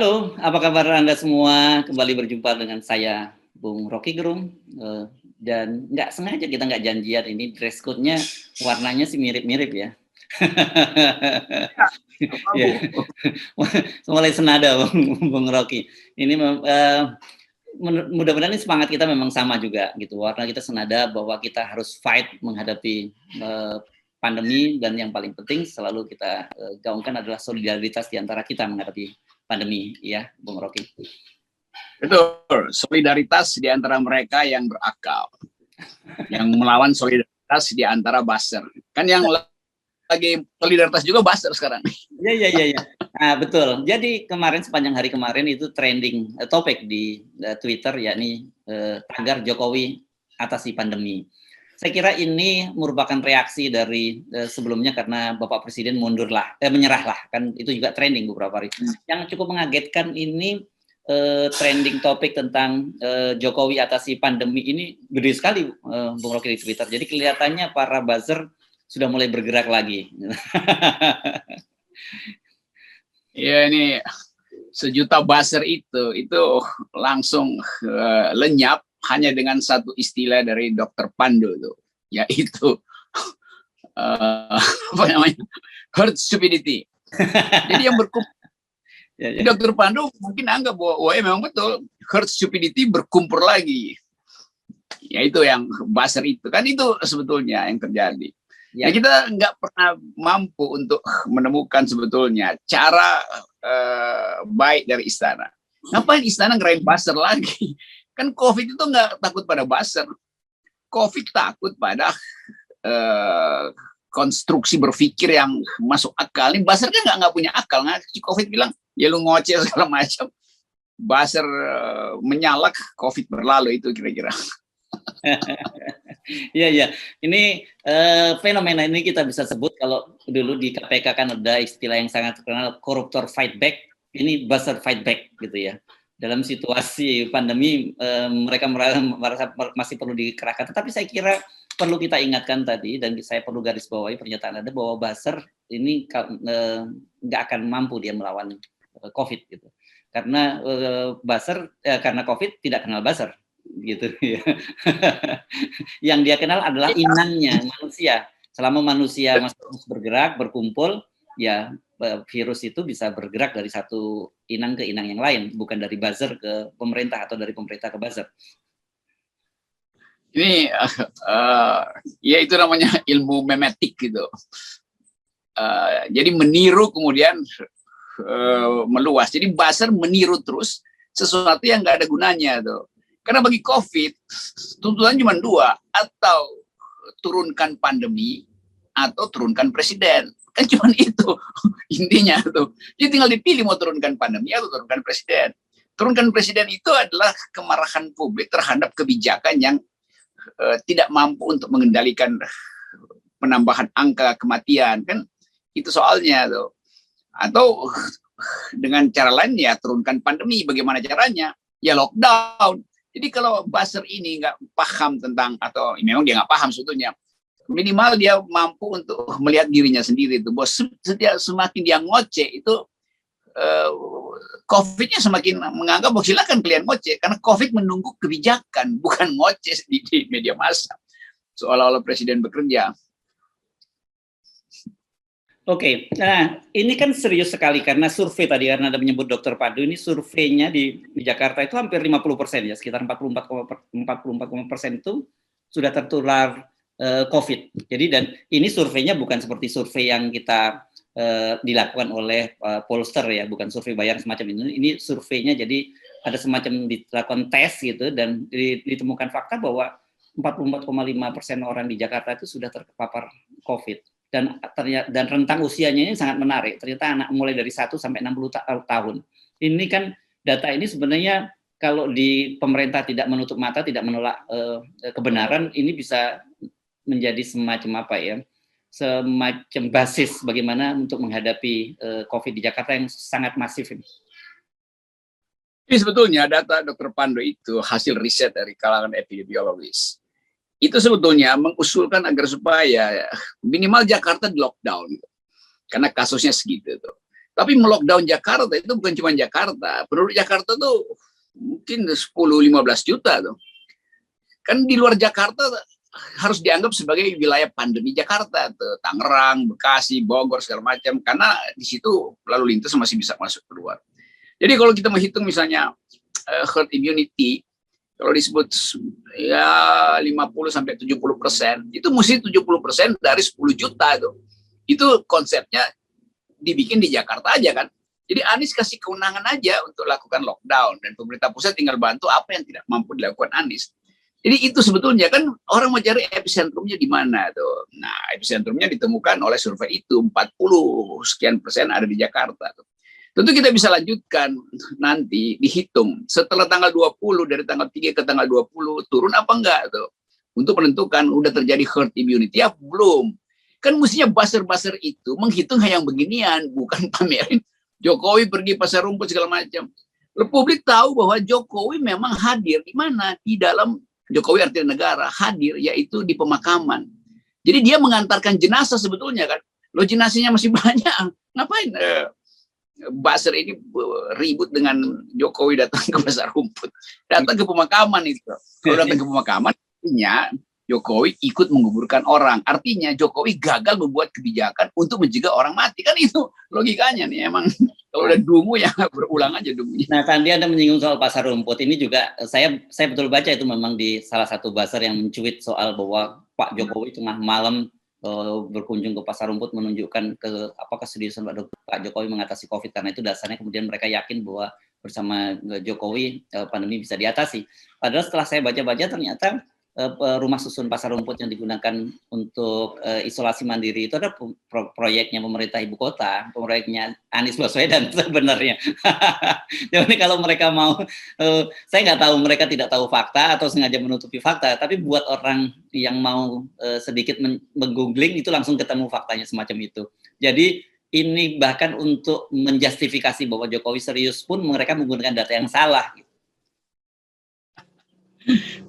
Halo, apa kabar Anda semua? Kembali berjumpa dengan saya, Bung Rocky Gerung. Dan nggak sengaja kita nggak janjian ini dress code-nya warnanya sih mirip-mirip ya. Ya, mulai senada Bung Rocky. Ini mudah-mudahan ini semangat kita memang sama juga gitu. Warna kita senada bahwa kita harus fight menghadapi pandemi, dan yang paling penting selalu kita gaungkan adalah solidaritas di antara kita menghadapi pandemi, ya, Bung Rocky. Betul, solidaritas di antara mereka yang berakal, yang melawan solidaritas di antara buzzer. Kan yang lagi solidaritas juga buzzer sekarang. Iya. Nah, betul. Jadi kemarin, sepanjang hari kemarin itu trending topik di Twitter, yakni tagar Jokowi atasi pandemi. Saya kira ini merupakan reaksi dari sebelumnya karena Bapak Presiden menyerahlah, kan itu juga trending beberapa hari. Yang cukup mengagetkan ini trending topik tentang Jokowi atasi pandemi ini gede sekali, Bung Rocky, di Twitter. Jadi kelihatannya para buzzer sudah mulai bergerak lagi. Ya, ini sejuta buzzer itu langsung lenyap hanya dengan satu istilah dari Dr. Pandu tuh, yaitu apa namanya, herd stupidity. Jadi yang berkumpul, Dr. Pandu mungkin anggap bahwa memang betul herd stupidity berkumpul lagi. Ya itu yang buzzer itu kan, itu sebetulnya yang terjadi. Ya, kita nggak pernah mampu untuk menemukan sebetulnya cara baik dari istana. Ngapain istana ngerain buzzer lagi? Kan COVID itu nggak takut pada buzzer. COVID takut pada konstruksi berpikir yang masuk akal. Ini buzzer kan nggak punya akal. COVID bilang, ya lu ngoceh segala macam. Buzzer menyalak, COVID berlalu, itu kira-kira. Iya. Ini fenomena ini kita bisa sebut, kalau dulu di KPK kan ada istilah yang sangat terkenal, koruptor fight back. Ini buzzer fight back gitu ya. Dalam situasi pandemi mereka merasa masih perlu dikerahkan. Tetapi saya kira perlu kita ingatkan tadi, dan saya perlu garis bawahi pernyataan Anda bahwa buzzer ini nggak akan mampu dia melawan COVID gitu. Karena buzzer karena COVID tidak kenal buzzer gitu ya. Yang dia kenal adalah inangnya manusia. Selama manusia masih terus bergerak, berkumpul, ya virus itu bisa bergerak dari satu inang ke inang yang lain, bukan dari buzzer ke pemerintah atau dari pemerintah ke buzzer. Ini ya itu namanya ilmu memetik gitu. Jadi meniru kemudian meluas. Jadi buzzer meniru terus sesuatu yang nggak ada gunanya tuh. Karena bagi COVID tuntutan cuma dua, atau turunkan pandemi atau turunkan presiden. Kan cuma itu intinya tuh. Jadi tinggal dipilih mau turunkan pandemi atau turunkan presiden. Turunkan presiden itu adalah kemarahan publik terhadap kebijakan yang tidak mampu untuk mengendalikan penambahan angka kematian, kan itu soalnya tuh. Atau dengan cara lain, ya turunkan pandemi. Bagaimana caranya? Ya lockdown. Jadi kalau buzzer ini nggak paham tentang, atau memang dia nggak paham sebetulnya, minimal dia mampu untuk melihat dirinya sendiri itu, bahwa semakin dia ngoceh itu COVID-nya semakin menganggap bahwa silakan kalian ngoceh, karena COVID menunggu kebijakan, bukan ngoceh di media massa seolah-olah presiden bekerja. Oke, nah ini kan serius sekali karena survei tadi, karena Anda menyebut Dr. Pandu, ini surveinya di Jakarta itu hampir 50% ya, sekitar 44% itu sudah tertular COVID. Jadi, dan ini surveinya bukan seperti survei yang kita dilakukan oleh pollster ya, bukan survei bayar semacam ini. Ini surveinya jadi ada semacam dilakukan tes gitu, dan ditemukan fakta bahwa 44,5% orang di Jakarta itu sudah terpapar COVID. Dan rentang usianya ini sangat menarik. Ternyata anak mulai dari 1 sampai 60 tahun. Ini kan data ini sebenarnya kalau di pemerintah tidak menutup mata, tidak menolak kebenaran, ini bisa menjadi semacam apa ya? Semacam basis bagaimana untuk menghadapi COVID di Jakarta yang sangat masif ini. Ini sebetulnya data Dr. Pandu itu hasil riset dari kalangan epidemiologis. Itu sebetulnya mengusulkan agar supaya minimal Jakarta di lockdown, karena kasusnya segitu tuh. Tapi melockdown Jakarta itu bukan cuma Jakarta. Penduduk Jakarta tuh mungkin 10-15 juta tuh. Kan di luar Jakarta harus dianggap sebagai wilayah pandemi Jakarta tuh. Tangerang, Bekasi, Bogor segala macam, karena di situ lalu lintas masih bisa masuk keluar. Jadi kalau kita menghitung misalnya herd immunity, kalau disebut ya 50-70%, itu mesti 70% dari 10 juta tuh. Itu konsepnya dibikin di Jakarta aja kan. Jadi Anies kasih kewenangan aja untuk lakukan lockdown, dan pemerintah pusat tinggal bantu apa yang tidak mampu dilakukan Anies. Jadi itu sebetulnya kan orang mau cari epicentrumnya di mana tuh. Nah, epicentrumnya ditemukan oleh survei itu, 40% ada di Jakarta tuh. Tentu kita bisa lanjutkan nanti dihitung setelah tanggal 20, dari tanggal 3 ke tanggal 20 turun apa enggak tuh. Untuk menentukan udah terjadi herd immunity ya belum. Kan mestinya buzzer-buzzer itu menghitung hal yang beginian, bukan pamerin Jokowi pergi pasar rumput segala macam. Republik tahu bahwa Jokowi memang hadir di mana? Di dalam, Jokowi artinya negara, hadir yaitu di pemakaman. Jadi dia mengantarkan jenazah sebetulnya kan. Lo jenazahnya masih banyak. Ngapain buzzer ini ribut dengan Jokowi datang ke pasar rumput? Datang ke pemakaman itu. Kalau datang ke pemakaman artinya Jokowi ikut menguburkan orang. Artinya Jokowi gagal membuat kebijakan untuk mencegah orang mati. Kan itu logikanya nih. Emang kalau udah dungu ya berulang aja dungunya. Nah, tadi Anda menyinggung soal pasar rumput. Ini juga saya betul baca itu memang di salah satu buzzer yang mencuit soal bahwa Pak Jokowi tengah malam berkunjung ke pasar rumput menunjukkan keseriusan Pak Jokowi mengatasi COVID, karena itu dasarnya kemudian mereka yakin bahwa bersama Jokowi pandemi bisa diatasi. Padahal setelah saya baca-baca ternyata rumah susun pasar rumput yang digunakan untuk isolasi mandiri itu ada proyeknya pemerintah ibu kota, proyeknya Anies Baswedan sebenarnya. Jadi kalau mereka mau, saya nggak tahu, mereka tidak tahu fakta atau sengaja menutupi fakta, tapi buat orang yang mau sedikit menggoogling itu langsung ketemu faktanya semacam itu. Jadi ini bahkan untuk menjustifikasi bahwa Jokowi serius pun mereka menggunakan data yang salah.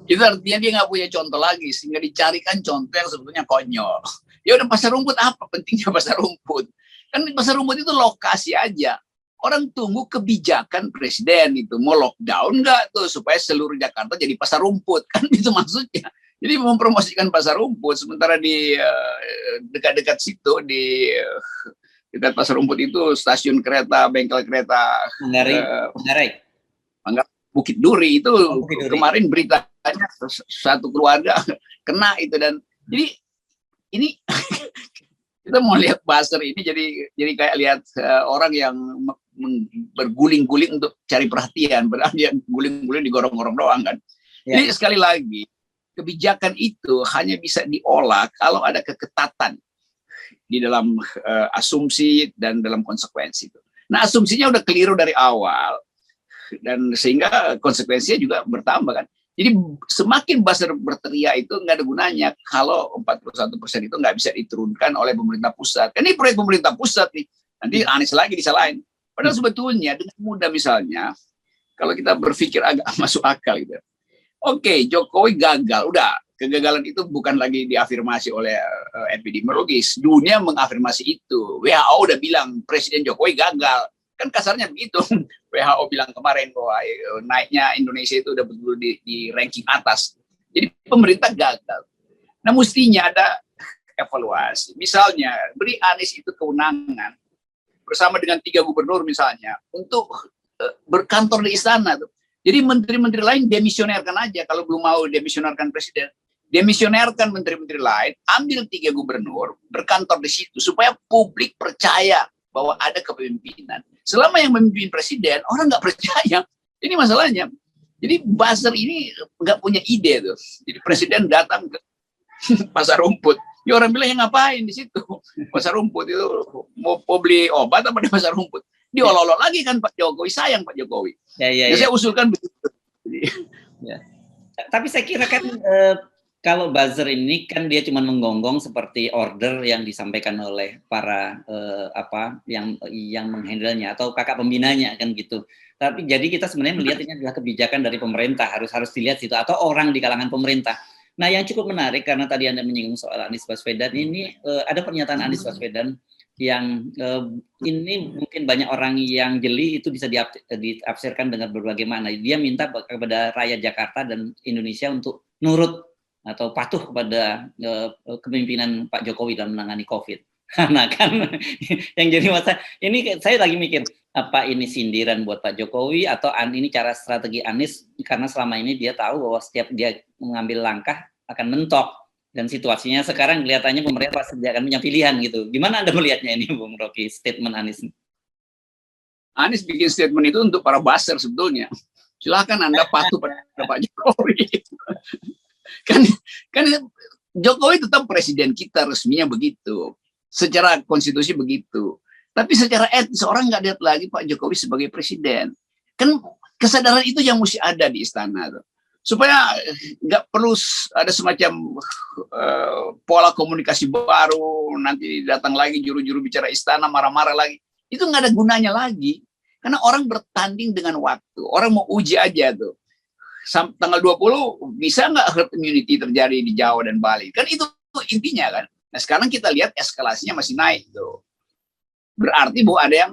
Itu artinya dia nggak punya contoh lagi, sehingga dicarikan contoh yang sebetulnya konyol. Ya udah, pasar rumput apa pentingnya pasar rumput? Kan pasar rumput itu lokasi aja. Orang tunggu kebijakan presiden itu, mau lockdown nggak tuh supaya seluruh Jakarta jadi pasar rumput, kan itu maksudnya. Jadi mempromosikan pasar rumput, sementara di dekat-dekat situ, di dekat pasar rumput itu stasiun kereta, bengkel kereta Manggarai. Bukit Duri itu kemarin beritanya satu keluarga kena itu. Dan jadi ini kita mau lihat buzzer ini jadi kayak lihat orang yang berguling-guling untuk cari perhatian, padahal dia guling-guling digorong-gorong doang kan. Ya. Jadi sekali lagi, kebijakan itu hanya bisa diolah kalau ada keketatan di dalam asumsi dan dalam konsekuensi itu. Nah, asumsinya udah keliru dari awal, dan sehingga konsekuensinya juga bertambah kan. Jadi semakin buzzer berteriak itu nggak ada gunanya kalau 41% itu nggak bisa diturunkan oleh pemerintah pusat. Kan ini proyek pemerintah pusat nih, nanti Anies lagi disalahin. Padahal sebetulnya dengan mudah, misalnya kalau kita berpikir agak masuk akal gitu. Oke, Jokowi gagal, udah. Kegagalan itu bukan lagi diafirmasi oleh epidemiologis. Dunia mengafirmasi itu. WHO udah bilang Presiden Jokowi gagal. Kan kasarnya begitu. WHO bilang kemarin bahwa naiknya Indonesia itu udah betul di ranking atas. Jadi pemerintah gagal. Nah, mestinya ada evaluasi. Misalnya beri Anies itu kewenangan bersama dengan 3 gubernur misalnya untuk berkantor di istana tuh. Jadi menteri-menteri lain demisionerkan aja kalau belum mau demisionerkan presiden. Demisionerkan menteri-menteri lain, ambil 3 gubernur berkantor di situ supaya publik percaya bahwa ada kepemimpinan. Selama yang memimpin presiden, orang nggak percaya. Ini masalahnya. Jadi buzzer ini nggak punya ide tuh. Jadi presiden datang ke pasar rumput. Ya orang bilang, ya ngapain di situ? Pasar rumput itu mau beli obat apa di pasar rumput? Diolok-olok lagi kan Pak Jokowi, sayang Pak Jokowi. Ya, saya usulkan begitu. Ya. Tapi saya kira kan kalau buzzer ini kan dia cuma menggonggong seperti order yang disampaikan oleh para yang menghandlenya atau kakak pembinanya kan gitu. Tapi jadi kita sebenarnya melihat ini adalah kebijakan dari pemerintah, harus dilihat situ, atau orang di kalangan pemerintah. Nah, yang cukup menarik karena tadi Anda menyinggung soal Anies Baswedan ini, ada pernyataan Anies Baswedan yang ini mungkin banyak orang yang jeli itu bisa ditafsirkan dengan berbagai makna. Dia minta kepada rakyat Jakarta dan Indonesia untuk nurut atau patuh kepada kepemimpinan Pak Jokowi dalam menangani COVID. Nah kan yang jadi masalah ini saya lagi mikir apa ini sindiran buat Pak Jokowi atau ini cara strategi Anies karena selama ini dia tahu bahwa setiap dia mengambil langkah akan mentok. Dan situasinya sekarang kelihatannya pemerintah pasti akan punya pilihan gitu. Gimana Anda melihatnya ini, Bung Rocky, statement Anies? Anies bikin statement itu untuk para buzzer sebetulnya. Silakan Anda patuh pada Pak Jokowi. kan Jokowi tetap presiden kita, resminya begitu. Secara konstitusi begitu. Tapi secara etis orang nggak lihat lagi Pak Jokowi sebagai presiden. Kan kesadaran itu yang mesti ada di istana tuh. Supaya nggak perlu ada semacam pola komunikasi baru, nanti datang lagi juru-juru bicara istana marah-marah lagi. Itu nggak ada gunanya lagi. Karena orang bertanding dengan waktu. Orang mau uji aja tuh. Tanggal 20 bisa nggak herd immunity terjadi di Jawa dan Bali? Kan itu intinya kan. Nah sekarang kita lihat eskalasinya masih naik tuh. Berarti bahwa ada yang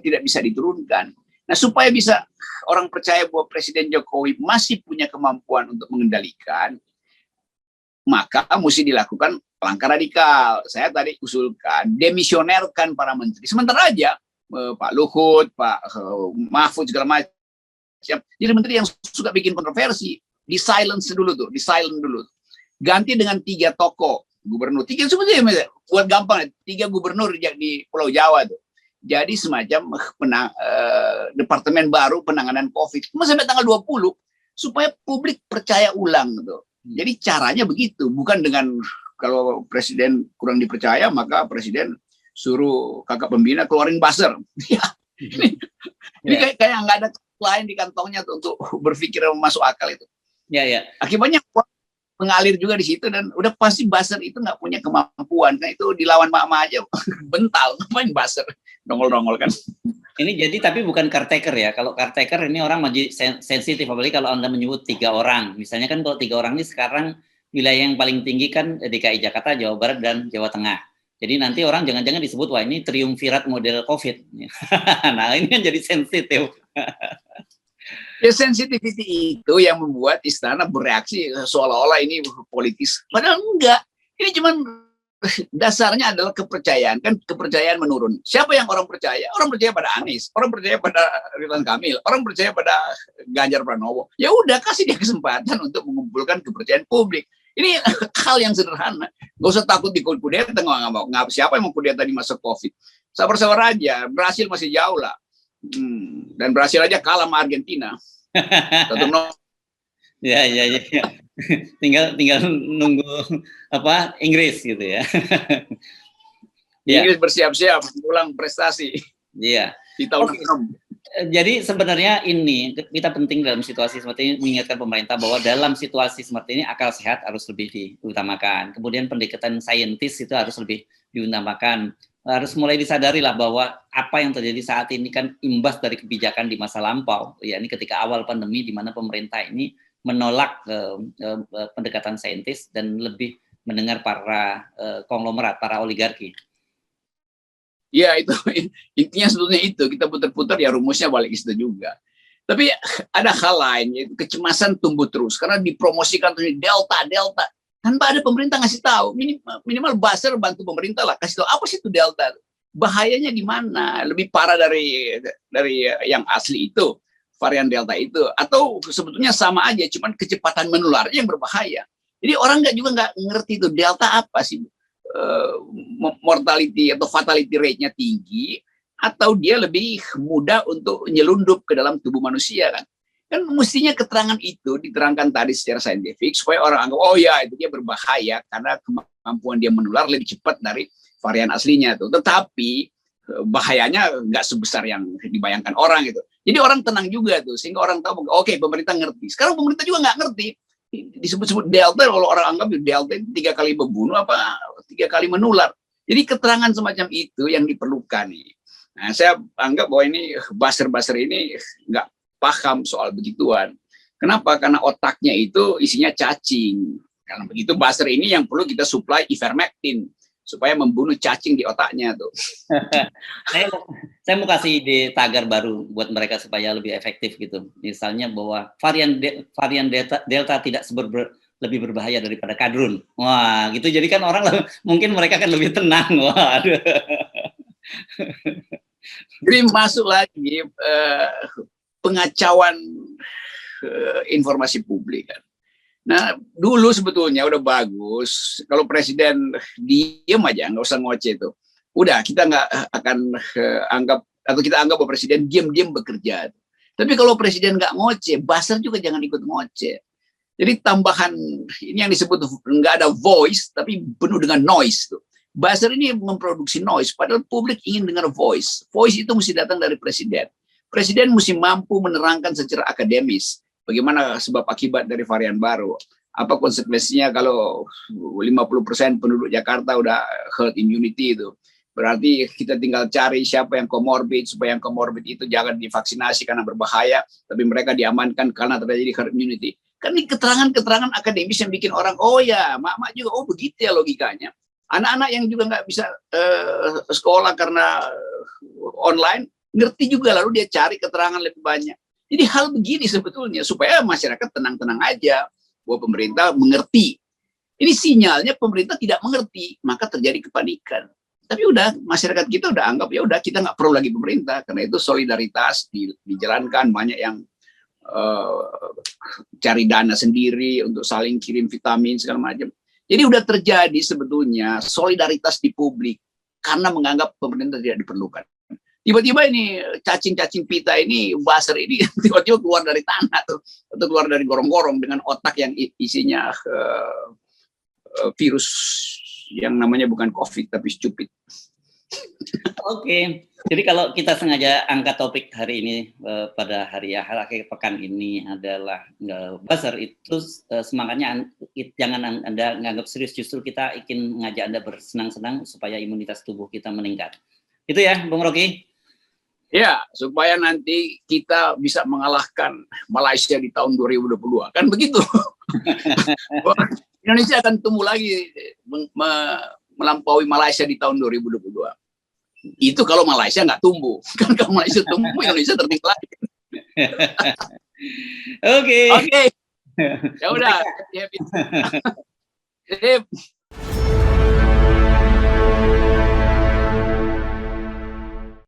tidak bisa diturunkan. Nah, supaya bisa orang percaya bahwa Presiden Jokowi masih punya kemampuan untuk mengendalikan, maka mesti dilakukan langkah radikal. Saya tadi usulkan, demisionerkan para menteri. Sementara aja, Pak Luhut, Pak Mahfud, segala macam. Jadi menteri yang suka bikin kontroversi, di silence dulu. Ganti dengan 3 tokoh gubernur. 3 sebetulnya, buat gampang, 3 gubernur di Pulau Jawa tuh. Jadi semacam departemen baru penanganan COVID. Cuma sampai tanggal 20 supaya publik percaya ulang gitu. Jadi caranya begitu, bukan dengan kalau presiden kurang dipercaya maka presiden suruh kakak pembina keluarin buzzer. Ini kayak nggak ada lain di kantongnya untuk berpikir masuk akal itu. Akibatnya mengalir juga di situ dan udah pasti buzzer itu nggak punya kemampuan. Nah itu dilawan mama aja bental, ngapain buzzer? Nongol-nongol kan. Ini jadi tapi bukan caretaker ya. Kalau caretaker ini orang masih sensitif, apalagi kalau Anda menyebut 3 orang. Misalnya kan kalau 3 orang ini sekarang wilayah yang paling tinggi kan DKI Jakarta, Jawa Barat, dan Jawa Tengah. Jadi nanti orang jangan-jangan disebut, wah ini triumvirat model COVID. Nah ini kan jadi sensitif. Ya sensitivity itu yang membuat istana bereaksi seolah-olah ini politis. Padahal enggak. Ini cuma dasarnya adalah kepercayaan. Kan kepercayaan menurun. Siapa yang orang percaya? Orang percaya pada Anies. Orang percaya pada Ridwan Kamil. Orang percaya pada Ganjar Pranowo. Ya udah kasih dia kesempatan untuk mengumpulkan kepercayaan publik. Ini hal yang sederhana. Gak usah takut dikudeta. Nggak siapa yang mau kudeta di masa COVID. Sabar-sabar aja. Brasil masih jauh lah. Dan Brasil aja kalah sama Argentina. Ya. tinggal nunggu apa Inggris gitu ya. Inggris bersiap-siap ulang prestasi. Iya. Di tahun Jadi sebenarnya ini kita penting dalam situasi seperti ini mengingatkan pemerintah bahwa dalam situasi seperti ini akal sehat harus lebih diutamakan. Kemudian pendekatan saintis itu harus lebih diutamakan. Harus mulai disadari lah bahwa apa yang terjadi saat ini kan imbas dari kebijakan di masa lampau. Ya ini ketika awal pandemi di mana pemerintah ini menolak pendekatan saintis dan lebih mendengar para konglomerat, para oligarki. Ya itu intinya sebetulnya itu kita putar-putar ya rumusnya balik ke situ juga. Tapi ada hal lain yaitu kecemasan tumbuh terus karena dipromosikan terus delta tanpa ada pemerintah ngasih tahu minimal buzzer bantu pemerintah lah kasih tahu apa sih itu delta, bahayanya di mana, lebih parah dari yang asli itu varian delta itu atau sebetulnya sama aja cuman kecepatan menularnya yang berbahaya. Jadi orang nggak ngerti itu delta apa sih, mortality atau fatality rate-nya tinggi atau dia lebih mudah untuk nyelundup ke dalam tubuh manusia kan mestinya keterangan itu diterangkan tadi secara saintifik supaya orang anggap oh ya itu dia berbahaya karena kemampuan dia menular lebih cepat dari varian aslinya tuh. Tetapi bahayanya nggak sebesar yang dibayangkan orang gitu. Jadi orang tenang juga tuh sehingga orang tahu oke, pemerintah ngerti. Sekarang pemerintah juga nggak ngerti. Disebut-sebut delta kalau orang anggap delta itu 3 kali membunuh apa 3 kali menular. Jadi keterangan semacam itu yang diperlukan nih. Nah, saya anggap bahwa ini buzzer ini nggak paham soal begituan. Kenapa? Karena otaknya itu isinya cacing. Karena begitu buzzer ini yang perlu kita supply ivermectin supaya membunuh cacing di otaknya tuh. Saya mau kasih ide tagar baru buat mereka supaya lebih efektif gitu. Misalnya bahwa varian Delta tidak lebih berbahaya daripada kadrun. Wah, gitu. Jadi kan orang mungkin mereka akan lebih tenang. Wah, aduh. Jadi masuk lagi pengacauan informasi publik kan. Nah, dulu sebetulnya udah bagus kalau presiden diem aja, nggak usah ngoceh itu. Udah, kita nggak akan anggap, atau kita anggap bahwa presiden diem-diem bekerja. Tapi kalau presiden nggak ngoceh, buzzer juga jangan ikut ngoceh. Jadi tambahan ini yang disebut nggak ada voice, tapi penuh dengan noise tuh. Buzzer ini memproduksi noise, padahal publik ingin dengar voice. Voice itu mesti datang dari presiden. Presiden mesti mampu menerangkan secara akademis bagaimana sebab akibat dari varian baru. Apa konsekuensinya kalau 50% penduduk Jakarta udah herd immunity itu. Berarti kita tinggal cari siapa yang comorbid, supaya yang comorbid itu jangan divaksinasi karena berbahaya, tapi mereka diamankan karena terjadi herd immunity. Kan ini keterangan-keterangan akademis yang bikin orang, oh ya, mak-mak juga, oh begitu ya logikanya. Anak-anak yang juga nggak bisa sekolah karena online, ngerti juga, lalu dia cari keterangan lebih banyak. Jadi hal begini sebetulnya supaya masyarakat tenang-tenang aja bahwa pemerintah mengerti. Ini sinyalnya pemerintah tidak mengerti, maka terjadi kepanikan. Tapi udah masyarakat kita udah anggap ya udah kita nggak perlu lagi pemerintah, karena itu solidaritas dijalankan, banyak yang cari dana sendiri untuk saling kirim vitamin segala macam. Jadi udah terjadi sebetulnya solidaritas di publik karena menganggap pemerintah tidak diperlukan. Tiba-tiba ini cacing-cacing pita ini, buzzer ini tiba-tiba keluar dari tanah tuh, atau keluar dari gorong-gorong dengan otak yang isinya virus yang namanya bukan COVID tapi stupid. Oke, jadi kalau kita sengaja angkat topik hari ini pada hari akhir pekan ini adalah buzzer, itu semangatnya jangan Anda nganggap serius, justru kita ingin mengajak Anda bersenang-senang supaya imunitas tubuh kita meningkat. Itu ya, Bung Rocky? Ya, supaya nanti kita bisa mengalahkan Malaysia di tahun 2022. Kan begitu. Indonesia akan tumbuh lagi melampaui Malaysia di tahun 2022. Itu kalau Malaysia nggak tumbuh. Kan kalau Malaysia tumbuh, Indonesia tertinggal lagi. Oke. Oke. Ya udah.